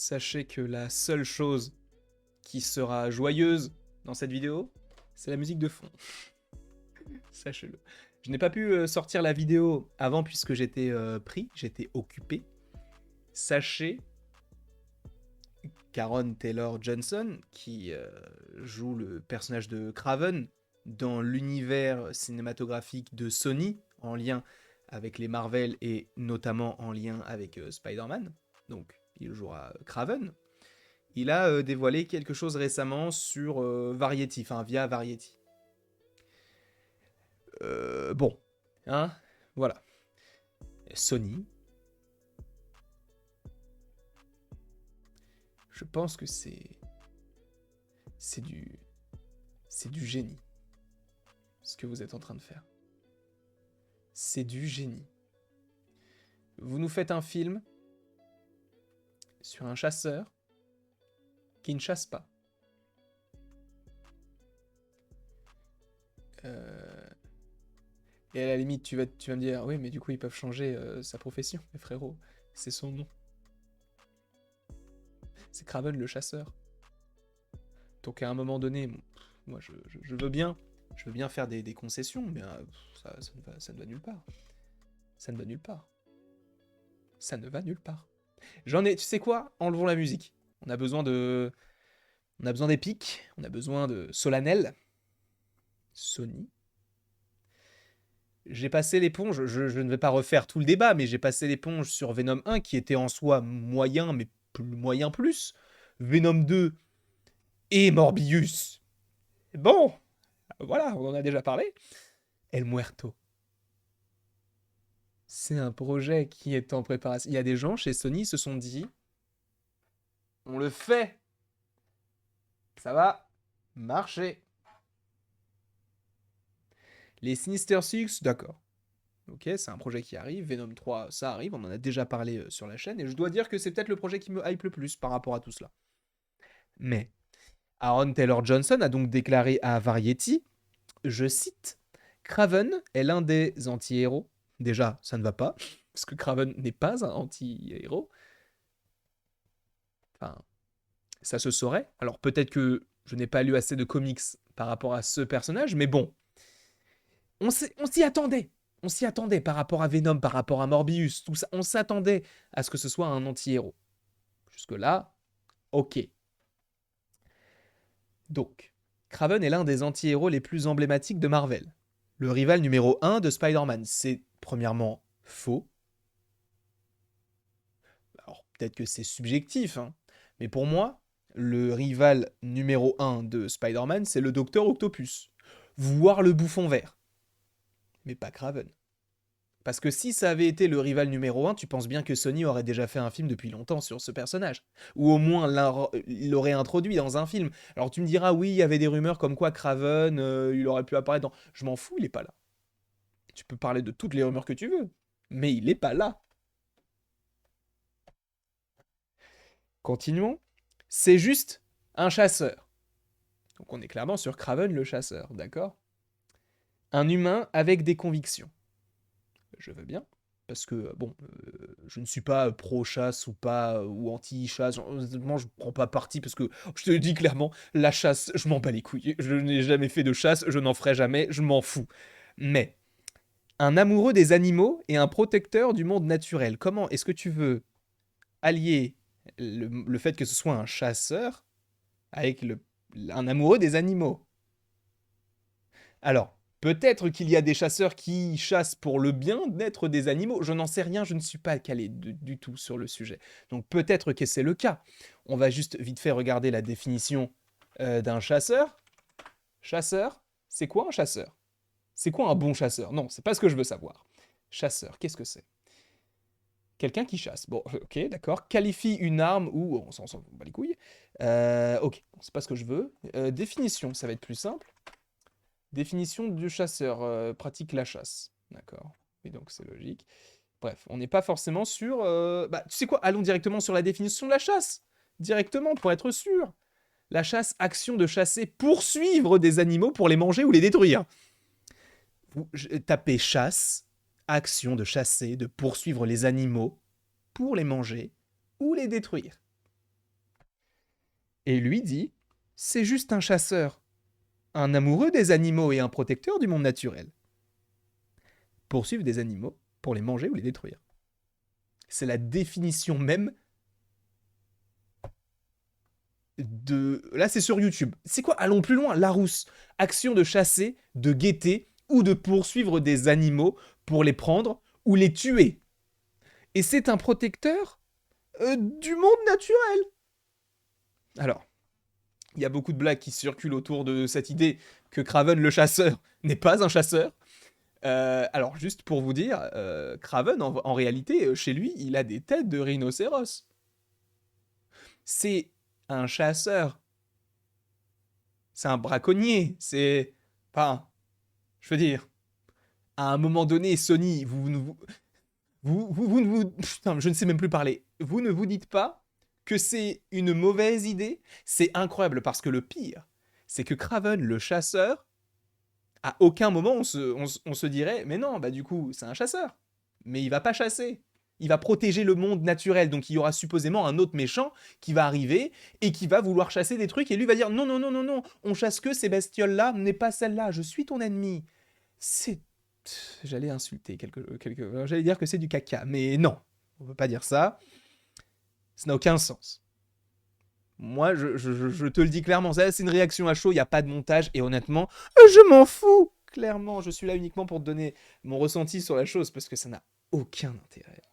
Sachez que la seule chose qui sera joyeuse dans cette vidéo, c'est la musique de fond. Sachez-le. Je n'ai pas pu sortir la vidéo avant puisque j'étais pris, j'étais occupé. Sachez qu'Aaron Taylor Johnson, qui joue le personnage de Kraven dans l'univers cinématographique de Sony, en lien avec les Marvel et notamment en lien avec Spider-Man, donc il jouera Kraven, il a dévoilé quelque chose récemment sur Variety, enfin via Variety. Bon, hein, voilà. Sony, je pense que c'est du génie, ce que vous êtes en train de faire. C'est du génie. Vous nous faites un film sur un chasseur qui ne chasse pas. Et à la limite, tu vas me dire, oui, mais du coup, ils peuvent changer sa profession. Mais frérot, c'est son nom. C'est Kraven le chasseur. Donc à un moment donné, moi, je veux bien faire des concessions, mais ça ne va nulle part. Ça ne va nulle part. Ça ne va nulle part. Tu sais quoi? Enlevons la musique. On a besoin d'épique, on a besoin de solennel. Sony. J'ai passé l'éponge, je ne vais pas refaire tout le débat, mais j'ai passé l'éponge sur Venom 1 qui était en soi moyen, mais moyen plus. Venom 2 et Morbius. Bon, voilà, on en a déjà parlé. El Muerto. C'est un projet qui est en préparation. Il y a des gens chez Sony qui se sont dit, on le fait. Ça va marcher. Les Sinister Six, d'accord. Ok, c'est un projet qui arrive. Venom 3, ça arrive. On en a déjà parlé sur la chaîne. Et je dois dire que c'est peut-être le projet qui me hype le plus par rapport à tout cela. Mais Aaron Taylor Johnson a donc déclaré à Variety, je cite, Kraven est l'un des anti-héros. Déjà, ça ne va pas, parce que Kraven n'est pas un anti-héros. Enfin, ça se saurait. Alors peut-être que je n'ai pas lu assez de comics par rapport à ce personnage, mais bon, on s'y attendait. On s'y attendait par rapport à Venom, par rapport à Morbius, tout ça. On s'attendait à ce que ce soit un anti-héros. Jusque-là, ok. Donc, Kraven est l'un des anti-héros les plus emblématiques de Marvel. Le rival numéro 1 de Spider-Man. C'est premièrement faux. Alors, peut-être que c'est subjectif, hein, mais pour moi, le rival numéro 1 de Spider-Man, c'est le Docteur Octopus. Voire le Bouffon Vert. Mais pas Kraven. Parce que si ça avait été le rival numéro 1, tu penses bien que Sony aurait déjà fait un film depuis longtemps sur ce personnage. Ou au moins l'aurait introduit dans un film. Alors tu me diras, oui, il y avait des rumeurs comme quoi Kraven, il aurait pu apparaître dans... Je m'en fous, il est pas là. Tu peux parler de toutes les rumeurs que tu veux. Mais il est pas là. Continuons. C'est juste un chasseur. Donc on est clairement sur Kraven le chasseur, d'accord? Un humain avec des convictions. Je veux bien. Parce que, bon, je ne suis pas pro-chasse ou pas, ou anti-chasse. Honnêtement, je ne prends pas parti parce que, je te le dis clairement, la chasse, je m'en bats les couilles. Je n'ai jamais fait de chasse, je n'en ferai jamais, je m'en fous. Mais, un amoureux des animaux et un protecteur du monde naturel. Comment est-ce que tu veux allier le fait que ce soit un chasseur avec un amoureux des animaux? Alors, peut-être qu'il y a des chasseurs qui chassent pour le bien-être des animaux. Je n'en sais rien, je ne suis pas calé du tout sur le sujet. Donc peut-être que c'est le cas. On va juste vite fait regarder la définition d'un chasseur. Chasseur, c'est quoi un chasseur? C'est quoi un bon chasseur? Non, c'est pas ce que je veux savoir. Chasseur, qu'est-ce que c'est? Quelqu'un qui chasse. Bon, ok, d'accord. Qualifie une arme ou... On s'en bat les couilles. Ok, bon, c'est pas ce que je veux. Définition, ça va être plus simple. Définition du chasseur, pratique la chasse. D'accord. Et donc c'est logique. Bref, on n'est pas forcément sûr... Bah, tu sais quoi? Allons directement sur la définition de la chasse. Directement, pour être sûr. La chasse, action de chasser, poursuivre des animaux pour les manger ou les détruire. Vous tapez chasse, action de chasser, de poursuivre les animaux pour les manger ou les détruire. Et lui dit, c'est juste un chasseur, un amoureux des animaux et un protecteur du monde naturel. Poursuivre des animaux pour les manger ou les détruire. C'est la définition même de... Là, c'est sur YouTube. C'est quoi? Allons plus loin. Larousse. Action de chasser, de guetter ou de poursuivre des animaux pour les prendre ou les tuer. Et c'est un protecteur du monde naturel. Alors, il y a beaucoup de blagues qui circulent autour de cette idée que Craven le chasseur n'est pas un chasseur. Alors, juste pour vous dire, Craven, en réalité, chez lui, il a des têtes de rhinocéros. C'est un chasseur. C'est un braconnier. C'est... Enfin, je veux dire, à un moment donné, Sony, putain, je ne sais même plus parler. Vous ne vous dites pas que c'est une mauvaise idée? C'est incroyable, parce que le pire, c'est que Craven, le chasseur, à aucun moment on se dirait, mais non, bah du coup, c'est un chasseur. Mais il va pas chasser. Il va protéger le monde naturel. Donc il y aura supposément un autre méchant qui va arriver et qui va vouloir chasser des trucs. Et lui va dire, non, non, non, non, non, on chasse que ces bestioles-là, n'est pas celle-là, je suis ton ennemi. C'est... J'allais insulter j'allais dire que c'est du caca, mais non, on peut pas dire ça. Ça n'a aucun sens. Moi, je te le dis clairement, ça, c'est une réaction à chaud, il n'y a pas de montage, et honnêtement, je m'en fous. Clairement, je suis là uniquement pour te donner mon ressenti sur la chose, parce que ça n'a aucun intérêt.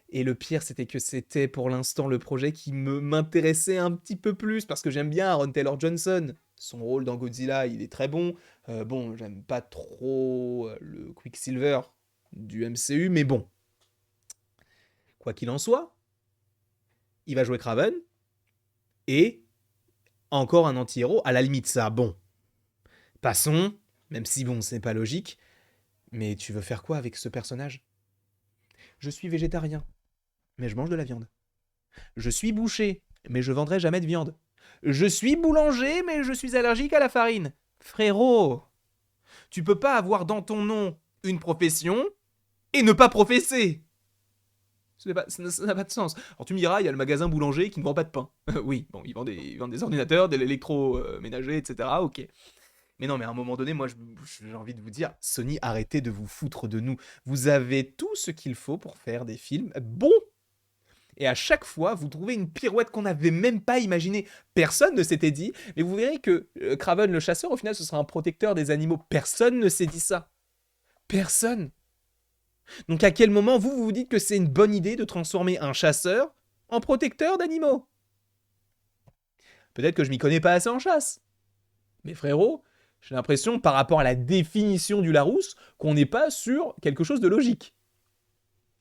Et le pire, c'était que c'était pour l'instant le projet qui m'intéressait un petit peu plus, parce que j'aime bien Aaron Taylor-Johnson. Son rôle dans Godzilla, il est très bon. Bon, j'aime pas trop le Quicksilver du MCU, mais bon. Quoi qu'il en soit, il va jouer Kraven, et encore un anti-héros, à la limite ça, bon. Passons, même si bon, c'est pas logique, mais tu veux faire quoi avec ce personnage? Je suis végétarien, mais je mange de la viande. Je suis boucher, mais je vendrai jamais de viande. Je suis boulanger, mais je suis allergique à la farine. Frérot, tu peux pas avoir dans ton nom une profession et ne pas professer. Ça n'a pas de sens. Alors tu me diras, il y a le magasin boulanger qui ne vend pas de pain. Oui, bon, ils vendent des ordinateurs, de l'électroménager, etc. Ok. Mais non, mais à un moment donné, moi, j'ai envie de vous dire, Sony, arrêtez de vous foutre de nous. Vous avez tout ce qu'il faut pour faire des films bons. Et à chaque fois, vous trouvez une pirouette qu'on n'avait même pas imaginée. Personne ne s'était dit. Mais vous verrez que Kraven le chasseur, au final, ce sera un protecteur des animaux. Personne ne s'est dit ça. Personne. Donc à quel moment vous vous dites que c'est une bonne idée de transformer un chasseur en protecteur d'animaux? Peut-être que je m'y connais pas assez en chasse. Mais frérot, j'ai l'impression, par rapport à la définition du Larousse, qu'on n'est pas sur quelque chose de logique.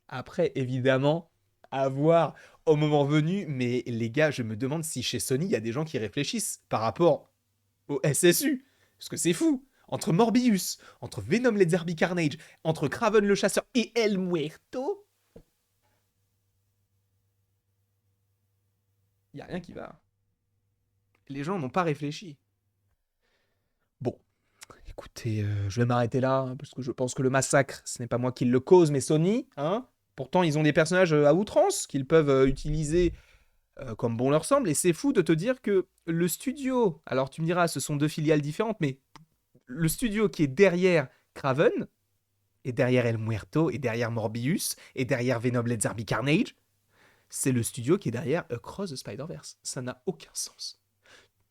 Après, évidemment, à voir au moment venu, mais les gars, je me demande si chez Sony, il y a des gens qui réfléchissent par rapport au SSU. Parce que c'est fou. Entre Morbius, entre Venom Let There Be Carnage, entre Kraven le chasseur et El Muerto, il n'y a rien qui va. Les gens n'ont pas réfléchi. Bon, écoutez, je vais m'arrêter là, hein, parce que je pense que le massacre, ce n'est pas moi qui le cause, mais Sony, hein. Pourtant, ils ont des personnages à outrance qu'ils peuvent utiliser comme bon leur semble, et c'est fou de te dire que le studio, alors tu me diras, ce sont deux filiales différentes, mais le studio qui est derrière Kraven, et derrière El Muerto, et derrière Morbius, et derrière Venom Let There Be Carnage, c'est le studio qui est derrière Across the Spider-Verse. Ça n'a aucun sens.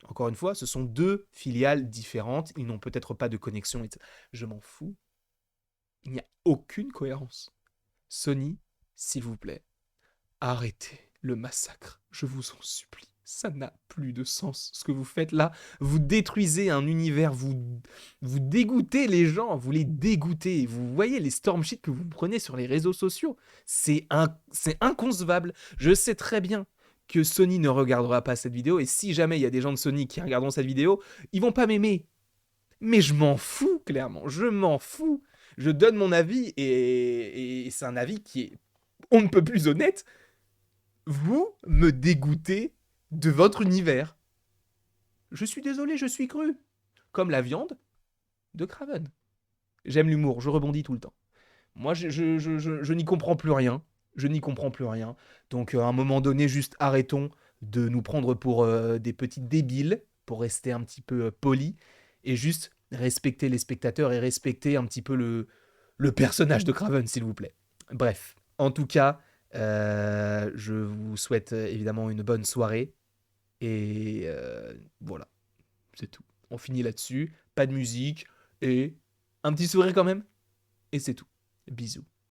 Encore une fois, ce sont deux filiales différentes, ils n'ont peut-être pas de connexion, etc. Je m'en fous. Il n'y a aucune cohérence. Sony, s'il vous plaît, arrêtez le massacre, je vous en supplie. Ça n'a plus de sens ce que vous faites là. Vous détruisez un univers, vous dégoûtez les gens, vous les dégoûtez. Vous voyez les storm shit que vous prenez sur les réseaux sociaux. C'est inconcevable. Je sais très bien que Sony ne regardera pas cette vidéo, et si jamais il y a des gens de Sony qui regarderont cette vidéo, ils vont pas m'aimer. Mais je m'en fous, clairement, je m'en fous. Je donne mon avis, et c'est un avis qui est on ne peut plus honnête. Vous me dégoûtez de votre univers. Je suis désolé, je suis cru. Comme la viande de Kraven. J'aime l'humour, je rebondis tout le temps. Moi, je n'y comprends plus rien. Je n'y comprends plus rien. Donc, à un moment donné, juste arrêtons de nous prendre pour des petits débiles, pour rester un petit peu poli, et juste respecter les spectateurs et respecter un petit peu le personnage de Craven, s'il vous plaît. Bref, en tout cas, je vous souhaite évidemment une bonne soirée, et voilà, c'est tout. On finit là-dessus, pas de musique, et un petit sourire quand même, et c'est tout. Bisous.